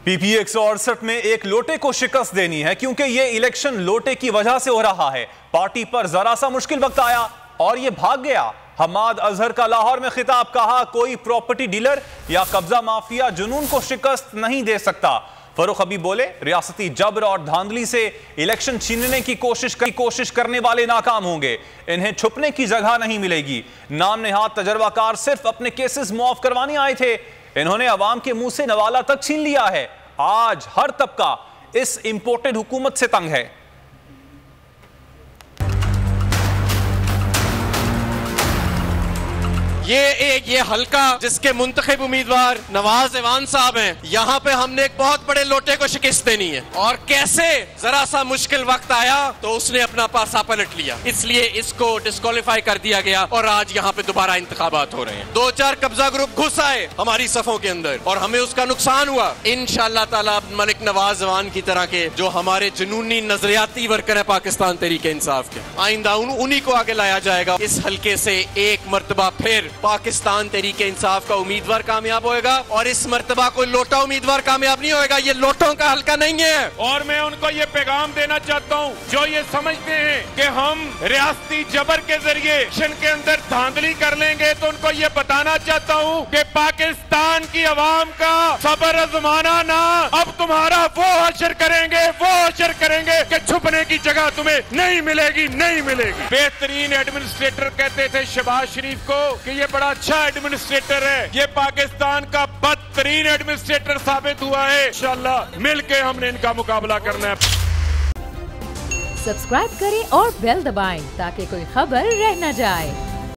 PPA 168 में एक लोटे को शिकस्त देनी है क्योंकि यह इलेक्शन लोटे की वजह से हो रहा है। पार्टी पर जरा सा मुश्किल वक्त आया और यह भाग गया। हमाद अजहर का लाहौर में खिताब, कहा कोई प्रॉपर्टी डीलर या कब्जा माफिया जुनून को शिकस्त नहीं दे सकता। फरूख हबीब बोले, रियासती जबर और धांधली से इलेक्शन छीनने की कोशिश करने वाले नाकाम होंगे। इन्हें छुपने की जगह नहीं मिलेगी। नाम नेहाद तजर्बाकार सिर्फ अपने केसेस मुआफ करवाने आए थे। इन्होंने अवाम के मुंह से नवाला तक छीन लिया है। आज हर तबका इस इंपोर्टेड हुकूमत से तंग है। ये हल्का जिसके मुंतखब उम्मीदवार नवाज इवान साहब हैं, यहाँ पे हमने एक बहुत बड़े लोटे को शिकस्त देनी है। और कैसे, जरा सा मुश्किल वक्त आया तो उसने अपना पासा पलट लिया, इसलिए इसको डिस्क्वालीफाई कर दिया गया और आज यहाँ पे दोबारा इंतखाबात हो रहे हैं। 2-4 कब्जा ग्रुप घुस आए हमारी सफों के अंदर और हमें उसका नुकसान हुआ। इंशाअल्लाह ताला मलिक नवाज इवान की तरह के जो हमारे जुनूनी नजरियाती वर्कर है पाकिस्तान तहरीक इंसाफ के, आइंदा उन्हीं को आगे लाया जाएगा। इस हल्के से एक मर्तबा फिर पाकिस्तान तहरीक इंसाफ का उम्मीदवार कामयाब होएगा और इस मर्तबा कोई लोटा उम्मीदवार कामयाब नहीं होएगा। ये लोटों का हल्का नहीं है। और मैं उनको ये पैगाम देना चाहता हूँ जो ये समझते हैं कि हम रियासती जबर के जरिए इलेक्शन के अंदर धांधली कर लेंगे, तो उनको ये बताना चाहता हूँ कि पाकिस्तान की आवाम का सबर आजमाना ना, अब तुम्हारा वो हशर करेंगे कि छुपने की जगह तुम्हें नहीं मिलेगी। बेहतरीन एडमिनिस्ट्रेटर कहते थे शहबाज शरीफ को कि ये बड़ा अच्छा एडमिनिस्ट्रेटर है। ये पाकिस्तान का बदतरीन एडमिनिस्ट्रेटर साबित हुआ है। इंशाअल्लाह मिलके हमने इनका मुकाबला करना है। सब्सक्राइब करें और बेल दबाएं ताकि कोई खबर रह न जाए।